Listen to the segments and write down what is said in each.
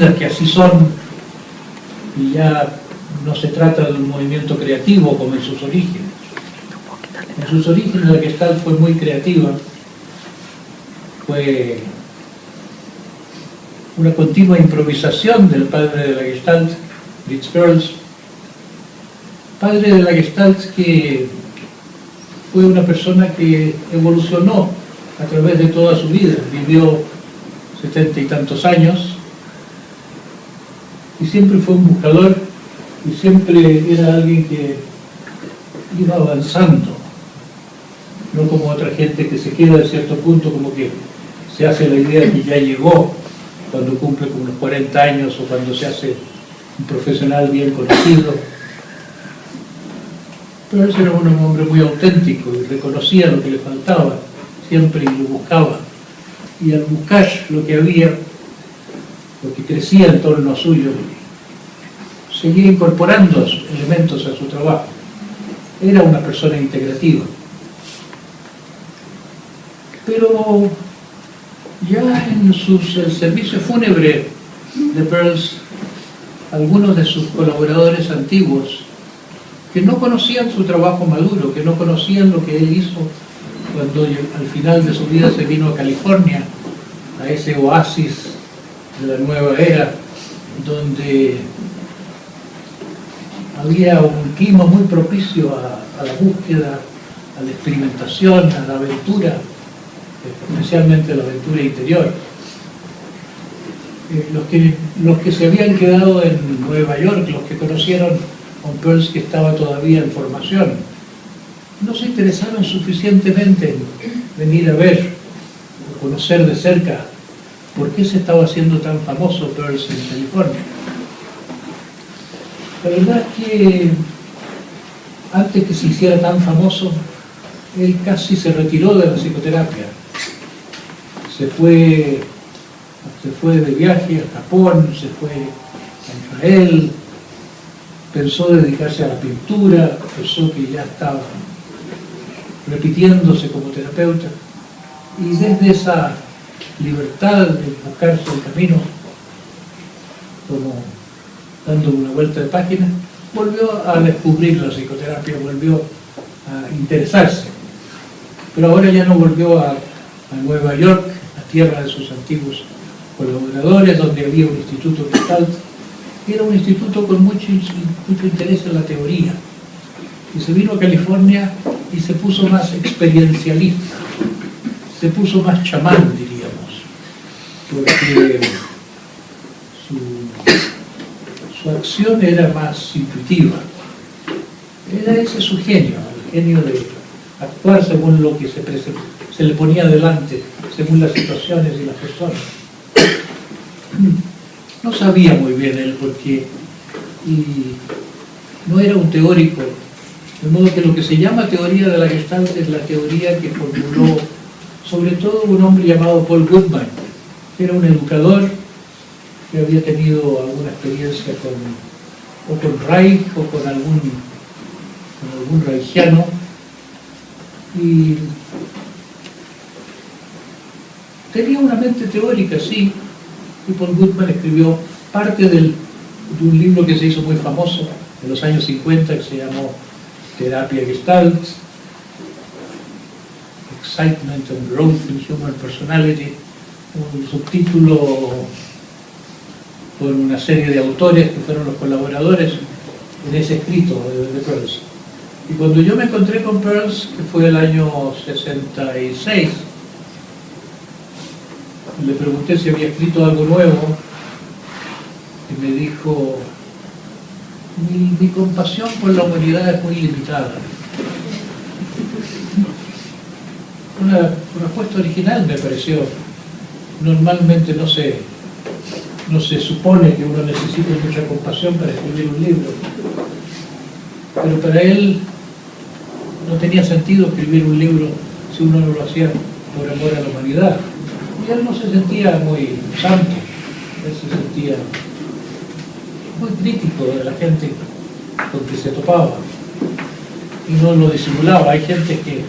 vidas que así son, y ya no se trata de un movimiento creativo como en sus orígenes. En sus orígenes la Gestalt fue muy creativa, fue una continua improvisación del padre de la Gestalt, Fritz Perls, padre de la Gestalt que fue una persona que evolucionó a través de toda su vida, vivió 70 y tantos años y siempre fue un buscador y siempre era alguien que iba avanzando, no como otra gente que se queda a cierto punto, como que se hace la idea que ya llegó cuando cumple como los 40 años o cuando se hace un profesional bien conocido. Pero ese era un hombre muy auténtico y reconocía lo que le faltaba siempre y lo buscaba. Y al buscar lo que había, lo que crecía en torno a suyo, seguía incorporando elementos a su trabajo. Era una persona integrativa. Pero ya en el servicio fúnebre de Perls, algunos de sus colaboradores antiguos, que no conocían su trabajo maduro, que no conocían lo que él hizo cuando al final de su vida se vino a California, a ese oasis de la nueva era, donde había un clima muy propicio a la búsqueda, a la experimentación, a la aventura, especialmente la aventura interior. Los que se habían quedado en Nueva York, los que conocieron a un Perls que estaba todavía en formación, no se interesaron suficientemente en venir a ver o conocer de cerca por qué se estaba haciendo tan famoso Perls en California. La verdad es que antes que se hiciera tan famoso, él casi se retiró de la psicoterapia. Se fue de viaje a Japón, se fue a Israel, pensó dedicarse a la pintura, pensó que ya estaba repitiéndose como terapeuta, y desde esa libertad de buscarse el camino, como dando una vuelta de página, volvió a descubrir la psicoterapia, volvió a interesarse. Pero ahora ya no volvió a Nueva York, a tierra de sus antiguos colaboradores, donde había un instituto Gestalt. Era un instituto con mucho interés en la teoría. Y se vino a California y se puso más experiencialista, se puso más chamán, diríamos, porque su acción era más intuitiva. Era ese su genio, el genio de actuar según lo que se le ponía delante, según las situaciones y las personas. No sabía muy bien él porque no era un teórico, de modo que lo que se llama teoría de la Gestalt es la teoría que formuló sobre todo un hombre llamado Paul Goodman, que era un educador que había tenido alguna experiencia con Reich o con algún reichiano, y tenía una mente teórica, sí. Y Paul Goodman escribió parte de un libro que se hizo muy famoso en los años 50, que se llamó Terapia Gestalt, Excitement and Growth in Human Personality, un subtítulo con una serie de autores que fueron los colaboradores en ese escrito de Perls. Y cuando yo me encontré con Perls, que fue el año 66, le pregunté si había escrito algo nuevo y me dijo: mi compasión por la humanidad es muy limitada. Una respuesta original me pareció. Normalmente no se supone que uno necesite mucha compasión para escribir un libro, pero para él no tenía sentido escribir un libro si uno no lo hacía por amor a la humanidad. Y él no se sentía muy santo, él se sentía muy crítico de la gente con que se topaba y no lo disimulaba. Hay gente que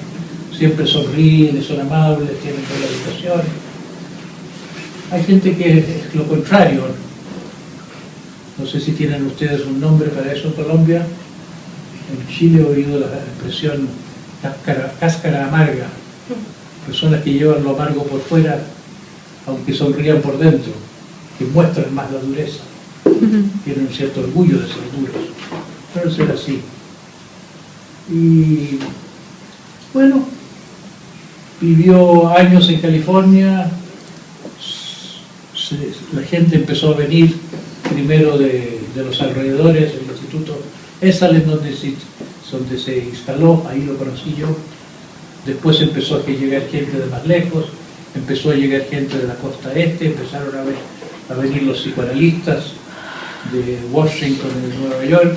siempre sonríen, son amables, tienen buena educación. Hay gente que es lo contrario, No sé si tienen ustedes un nombre para eso en Colombia. En Chile he oído la expresión cáscara amarga. Personas que llevan lo amargo por fuera, aunque sonrían por dentro, que muestran más la dureza. Tienen un cierto orgullo de ser duros. Pero ser así. Y bueno, vivió años en California. La gente empezó a venir primero de los alrededores, del instituto Esalen, donde se instaló, ahí lo conocí yo. Después empezó a llegar gente de más lejos, empezó a llegar gente de la costa este, empezaron a venir los psicoanalistas de Washington y de Nueva York.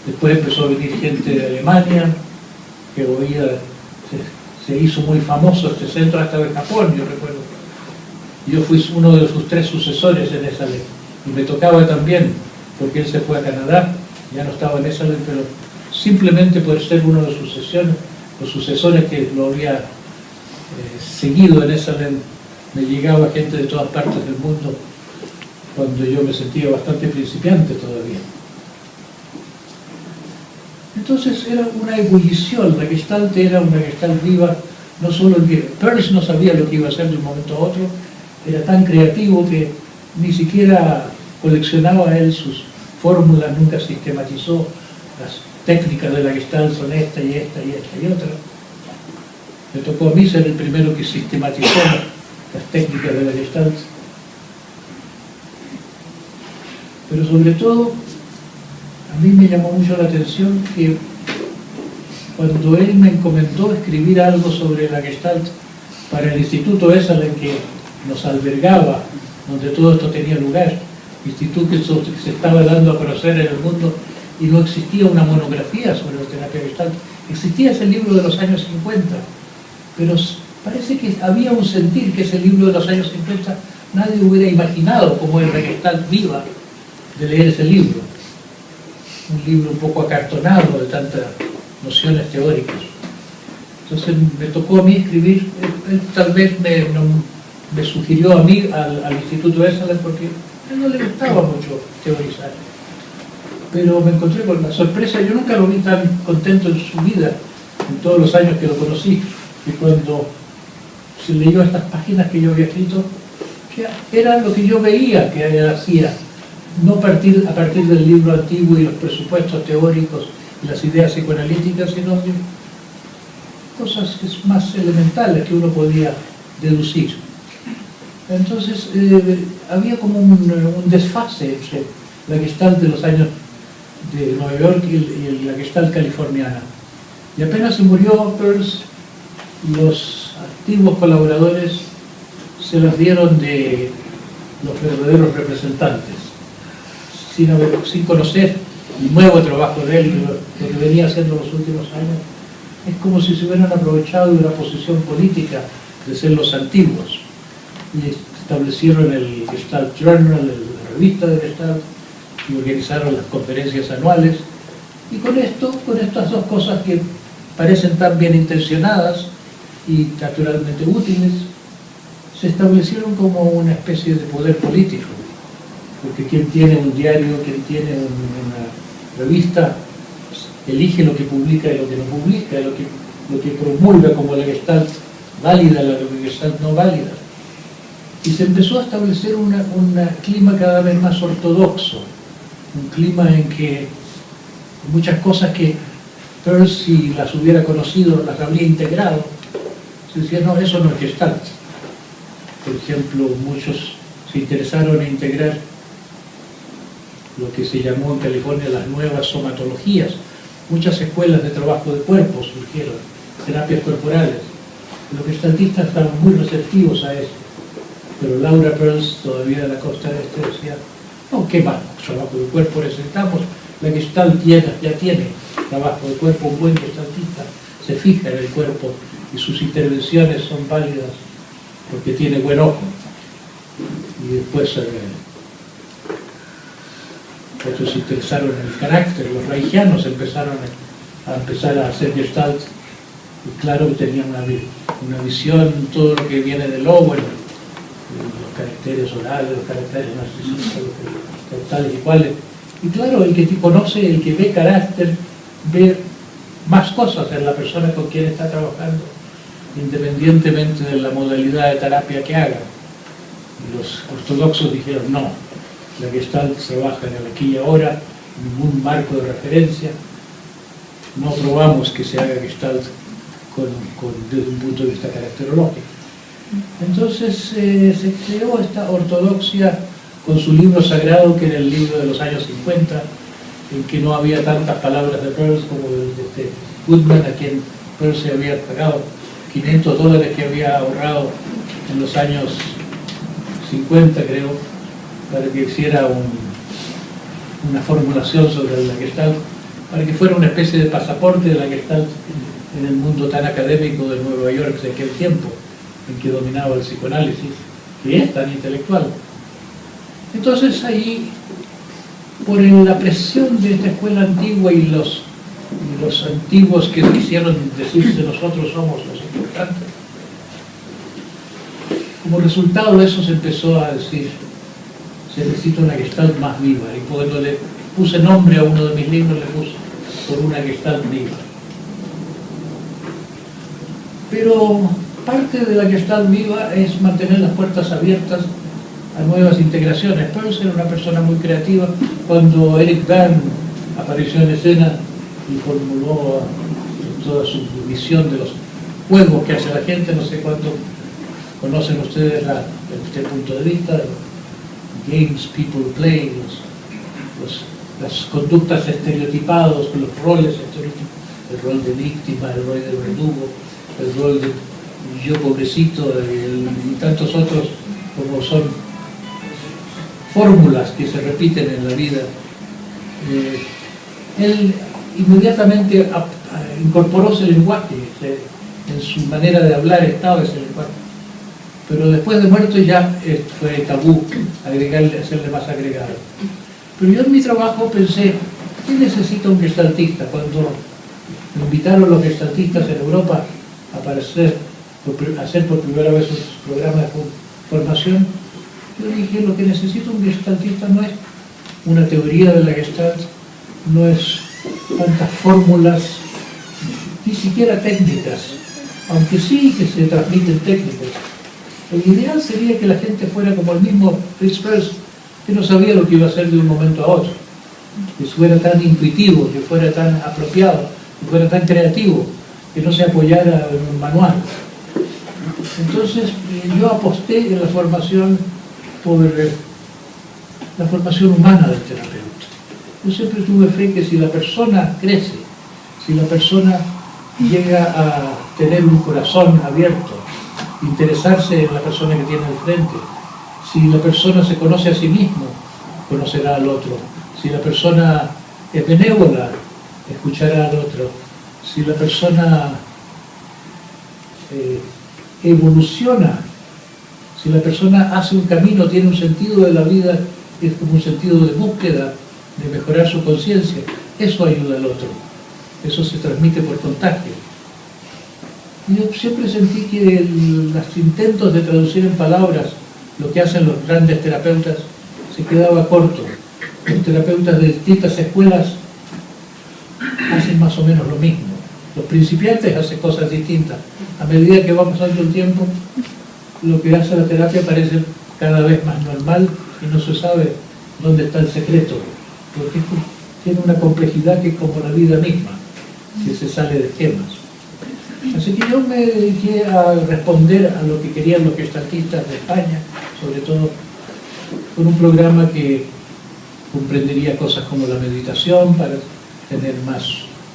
Después empezó a venir gente de Alemania, que se hizo muy famoso este centro hasta de Japón, yo recuerdo. Yo fui uno de sus 3 sucesores en Esalen, y me tocaba también, porque él se fue a Canadá, ya no estaba en Esalen, pero simplemente por ser uno de los sucesores que lo había seguido en Esalen, me llegaba gente de todas partes del mundo, cuando yo me sentía bastante principiante todavía. Entonces era una ebullición, la Gestalt era una Gestalt viva, no solo Peirce no sabía lo que iba a hacer de un momento a otro, era tan creativo que ni siquiera coleccionaba él sus fórmulas, nunca sistematizó las técnicas de la Gestalt, son esta y esta y esta y otra. Me tocó a mí ser el primero que sistematizó las técnicas de la Gestalt. Pero sobre todo, a mí me llamó mucho la atención que cuando él me encomendó escribir algo sobre la Gestalt para el Instituto Esalen que nos albergaba, donde todo esto tenía lugar, instituto que se estaba dando a conocer en el mundo, y no existía una monografía sobre la terapia Gestalt. Existía ese libro de los años 50, pero parece que había un sentir que ese libro de los años 50 nadie hubiera imaginado cómo era la Gestalt viva de leer ese libro. Un libro un poco acartonado de tantas nociones teóricas. Entonces me tocó a mí escribir, él tal vez me sugirió a mí al Instituto Esalen porque a él no le gustaba mucho teorizar. Pero me encontré con la sorpresa, yo nunca lo vi tan contento en su vida, en todos los años que lo conocí, que cuando se leyó estas páginas que yo había escrito, era lo que yo veía que él hacía, no a partir del libro antiguo y los presupuestos teóricos y las ideas psicoanalíticas, sino de cosas más elementales que uno podía deducir. Entonces había como un desfase entre la Gestalt de los años de Nueva York y la Gestalt californiana. Y apenas se murió Peirce, los antiguos colaboradores se las dieron de los verdaderos representantes, sin conocer el nuevo trabajo de él, lo que venía haciendo los últimos años. Es como si se hubieran aprovechado de una posición política de ser los antiguos. Y establecieron el Gestalt Journal, la revista de Gestalt, y organizaron las conferencias anuales. Y con estas dos cosas que parecen tan bien intencionadas y naturalmente útiles, se establecieron como una especie de poder político. Porque quien tiene un diario, quien tiene una revista, elige lo que publica y lo que no publica, lo que promulga como la Gestalt válida, la Gestalt no válida. Y se empezó a establecer un clima cada vez más ortodoxo, un clima en que muchas cosas que Peirce, si las hubiera conocido, las habría integrado. Se decía, no, eso no es Gestalt. Por ejemplo, muchos se interesaron en integrar lo que se llamó en California las nuevas somatologías. Muchas escuelas de trabajo de cuerpo surgieron, terapias corporales. Los gestaltistas estaban muy receptivos a eso. Pero Laura Peirce, todavía de la costa este, decía, no, ¿qué más trabajo de cuerpo necesitamos? La Gestalt ya tiene trabajo de cuerpo, un buen gestaltista se fija en el cuerpo y sus intervenciones son válidas porque tiene buen ojo. Y después otros se interesaron en el carácter, los reichianos empezaron a hacer Gestalt, y claro, tenían una visión, todo lo que viene del Owen, los caracteres orales, los caracteres narcisistas, los tales y cuales. Y claro, el que te conoce, el que ve carácter, ve más cosas en la persona con quien está trabajando, independientemente de la modalidad de terapia que haga. Y los ortodoxos dijeron no, la Gestalt trabaja en el aquí y ahora, ningún marco de referencia, no probamos que se haga Gestalt desde un punto de vista caracterológico. Entonces se creó esta ortodoxia con su libro sagrado, que era el libro de los años 50, en que no había tantas palabras de Peirce como de Goodman, a quien Peirce se había pagado $500 que había ahorrado en los años 50, creo, para que hiciera una formulación sobre la Gestalt, para que fuera una especie de pasaporte de la Gestalt en el mundo tan académico de Nueva York de aquel tiempo, en que dominaba el psicoanálisis, que es tan intelectual. Entonces ahí, por la presión de esta escuela antigua y los antiguos que quisieron decirse nosotros somos los importantes, como resultado de eso se empezó a decir, se necesita una Gestalt más viva, y cuando le puse nombre a uno de mis libros le puse por una Gestalt viva. Pero parte de la Gestalt viva es mantener las puertas abiertas a nuevas integraciones. Peirce era una persona muy creativa. Cuando Eric Berne apareció en escena y formuló toda su visión de los juegos que hace la gente, no sé cuánto conocen ustedes desde este punto de vista, games people play, las conductas estereotipadas, los roles estereotipados, el rol de víctima, el rol de verdugo, el rol de yo pobrecito y tantos otros, como son fórmulas que se repiten en la vida. Él inmediatamente incorporó ese lenguaje, en su manera de hablar estaba ese lenguaje, pero después de muerto ya fue tabú hacerle más agregado. Pero yo en mi trabajo pensé, ¿qué necesita un gestaltista? Cuando me invitaron los gestaltistas en Europa a hacer por primera vez un programa de formación, yo dije, lo que necesita un gestaltista no es una teoría de la Gestalt, no es tantas fórmulas, ni siquiera técnicas, aunque sí que se transmiten técnicas. Lo ideal sería que la gente fuera como el mismo Fritz Perls, que no sabía lo que iba a hacer de un momento a otro, que fuera tan intuitivo, que fuera tan apropiado, que fuera tan creativo, que no se apoyara en un manual. Entonces yo aposté en la formación por la formación humana del terapeuta. Yo siempre tuve fe que si la persona crece, si la persona llega a tener un corazón abierto, interesarse en la persona que tiene al frente, si la persona se conoce a sí mismo, conocerá al otro. Si la persona es benévola, escuchará al otro. Si la persona evoluciona, si la persona hace un camino, tiene un sentido de la vida, es como un sentido de búsqueda, de mejorar su conciencia, eso ayuda al otro. Eso se transmite por contagio. Yo siempre sentí que los intentos de traducir en palabras lo que hacen los grandes terapeutas se quedaba corto. Los terapeutas de distintas escuelas hacen más o menos lo mismo. Los principiantes hacen cosas distintas. A medida que va pasando el tiempo, lo que hace la terapia parece cada vez más normal y no se sabe dónde está el secreto, porque tiene una complejidad que es como la vida misma, que se sale de esquemas. Así que yo me dediqué a responder a lo que querían los gestaltistas de España, sobre todo con un programa que comprendería cosas como la meditación para tener más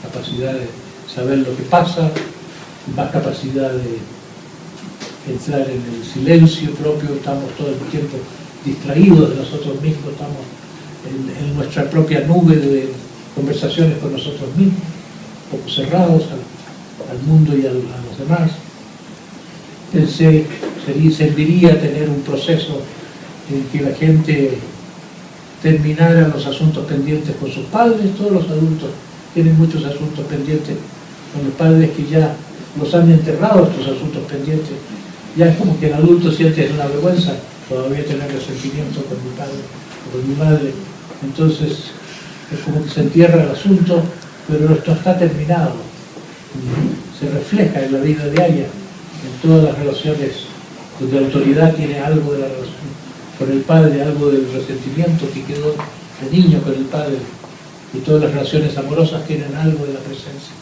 capacidad de saber lo que pasa, más capacidad de entrar en el silencio propio. Estamos todo el tiempo distraídos de nosotros mismos, estamos en nuestra propia nube de conversaciones con nosotros mismos, un poco cerrados al mundo y a los demás. Serviría tener un proceso en que la gente terminara los asuntos pendientes con sus padres. Todos los adultos tienen muchos asuntos pendientes con los padres que ya los han enterrado, estos asuntos pendientes. Ya es como que el adulto siente una vergüenza todavía tener resentimiento con mi padre o con mi madre, Entonces es como que se entierra el asunto, pero esto está terminado. Se refleja en la vida diaria, en todas las relaciones donde la autoridad tiene algo de la relación con el padre, algo del resentimiento que quedó de niño con el padre, y todas las relaciones amorosas tienen algo de la presencia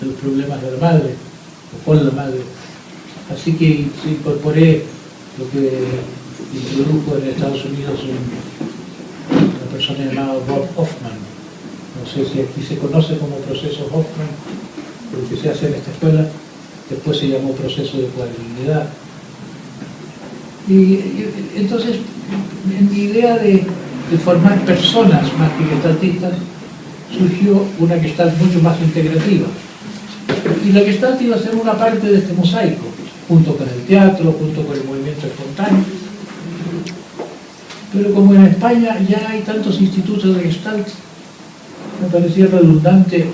de los problemas de la madre o con la madre. Así que incorporé lo que introdujo en Estados Unidos una persona llamada Bob Hoffman. No sé si aquí se conoce como proceso Hoffman, lo que se hace en esta escuela. Después se llamó proceso de cuadrinidad. Y entonces, en mi idea de formar personas más que gestaltistas, surgió una Gestalt mucho más integrativa. Y la Gestalt iba a ser una parte de este mosaico, junto con el teatro, junto con el movimiento espontáneo. Pero como en España ya hay tantos institutos de Gestalt, me parecía redundante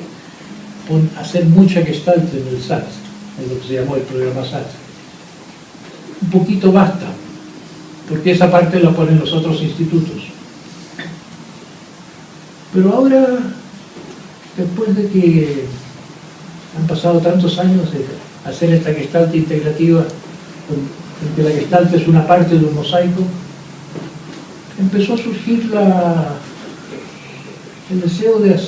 hacer mucha Gestalt en el SAT, en lo que se llamó el programa SAT. Un poquito basta, porque esa parte la ponen los otros institutos. Pero ahora, después de que han pasado tantos años de hacer esta Gestalt integrativa, en que la Gestalt es una parte de un mosaico, empezó a surgir el deseo de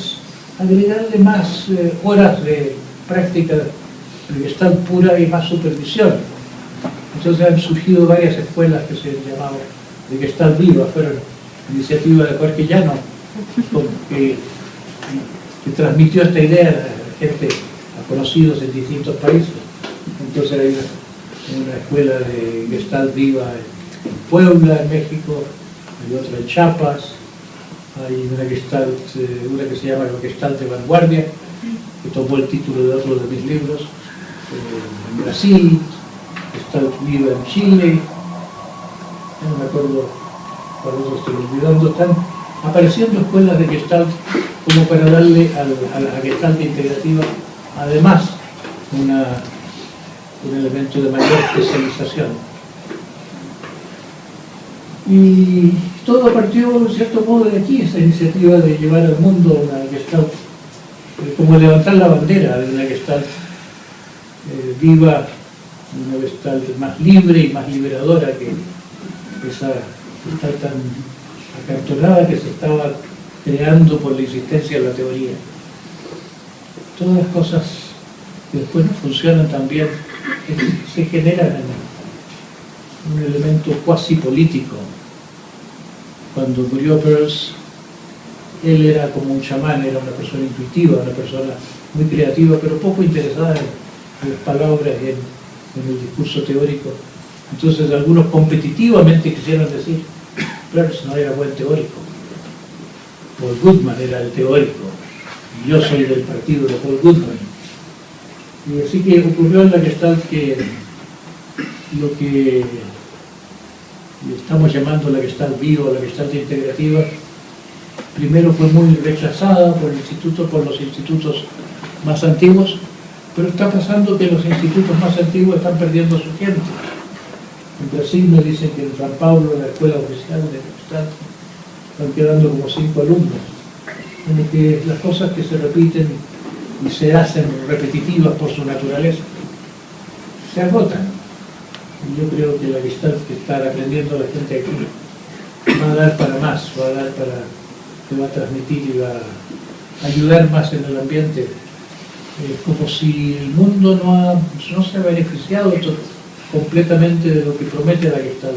agregarle más horas de práctica de Gestalt pura y más supervisión. Entonces han surgido varias escuelas que se llamaban de Gestalt viva, fueron iniciativa de Jorge Llano, que transmitió esta idea a la gente, a conocidos en distintos países. Entonces hay una escuela de Gestalt viva en Puebla, en México, hay otra en Chiapas, hay una Gestalt, una que se llama Gestalt de Vanguardia, que tomó el título de otro de mis libros, en Brasil, Gestalt viva en Chile, no me acuerdo cuál otro estoy olvidando. Están apareciendo escuelas de Gestalt como para darle a la Gestalt integrativa además un elemento de mayor especialización. Y todo partió en cierto modo de aquí, esa iniciativa de llevar al mundo una Gestalt, como levantar la bandera de una Gestalt viva, una Gestalt más libre y más liberadora que esa Gestalt tan acartonada que se estaba creando por la insistencia de la teoría. Todas las cosas que después no funcionan tan bien se generan en un elemento cuasi político. Cuando murió Peirce, él era como un chamán, era una persona intuitiva, una persona muy creativa, pero poco interesada en las palabras y en el discurso teórico. Entonces algunos competitivamente quisieron decir, Peirce no era buen teórico, Paul Goodman era el teórico, y yo soy del partido de Paul Goodman. Y así que ocurrió en la Gestalt que lo que estamos llamando la Gestalt viva, la Gestalt integrativa, primero fue muy rechazada por los institutos más antiguos, pero está pasando que los institutos más antiguos están perdiendo su gente. En Brasil me dicen que en San Pablo, en la escuela oficial de Gestalt, están quedando como 5 alumnos, en que las cosas que se repiten y se hacen repetitivas por su naturaleza se agotan. Y yo creo que la Gestalt que está aprendiendo la gente aquí va a dar para más, va a dar para que va a transmitir y va a ayudar más en el ambiente. Es como si el mundo no se ha beneficiado completamente de lo que promete la Gestalt.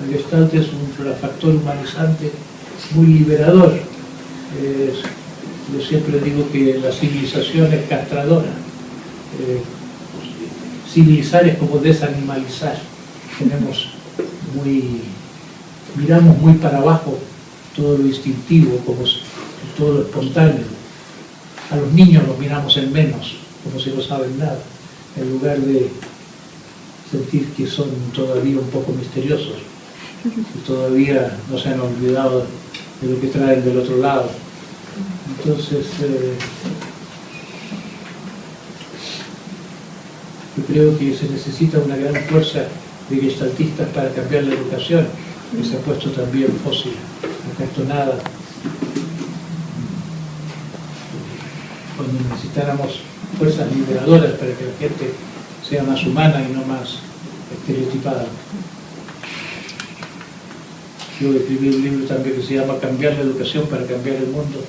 La Gestalt es un factor humanizante muy liberador. Yo siempre digo que la civilización es castradora. Civilizar es como desanimalizar. Miramos muy para abajo todo lo instintivo, como todo lo espontáneo. A los niños los miramos en menos, como si no saben nada, en lugar de sentir que son todavía un poco misteriosos, que todavía no se han olvidado de lo que traen del otro lado. Entonces, yo creo que se necesita una gran fuerza de gestaltistas para cambiar la educación, que se ha puesto también fósil, acartonada, Cuando necesitáramos fuerzas liberadoras para que la gente sea más humana y no más estereotipada. Yo escribí un libro también que se llama Cambiar la educación para cambiar el mundo.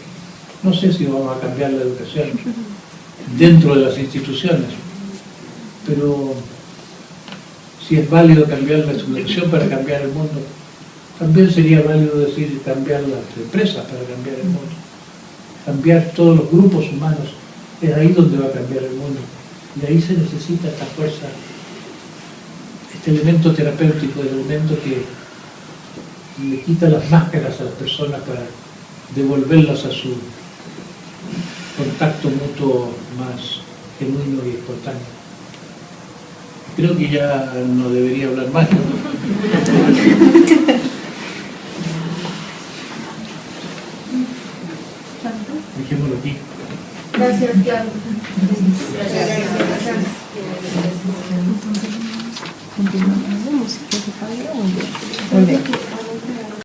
No sé si vamos a cambiar la educación dentro de las instituciones, pero si es válido cambiar la educación para cambiar el mundo, también sería válido decir cambiar las empresas para cambiar el mundo. Cambiar todos los grupos humanos, es ahí donde va a cambiar el mundo. Y ahí se necesita esta fuerza, este elemento terapéutico, el elemento que le quita las máscaras a las personas para devolverlas a su contacto mutuo más genuino y espontáneo. Creo que ya no debería hablar más, ¿no? Dejémoslo aquí. Gracias, Claudio. Gracias. Continuamos. Muy bien.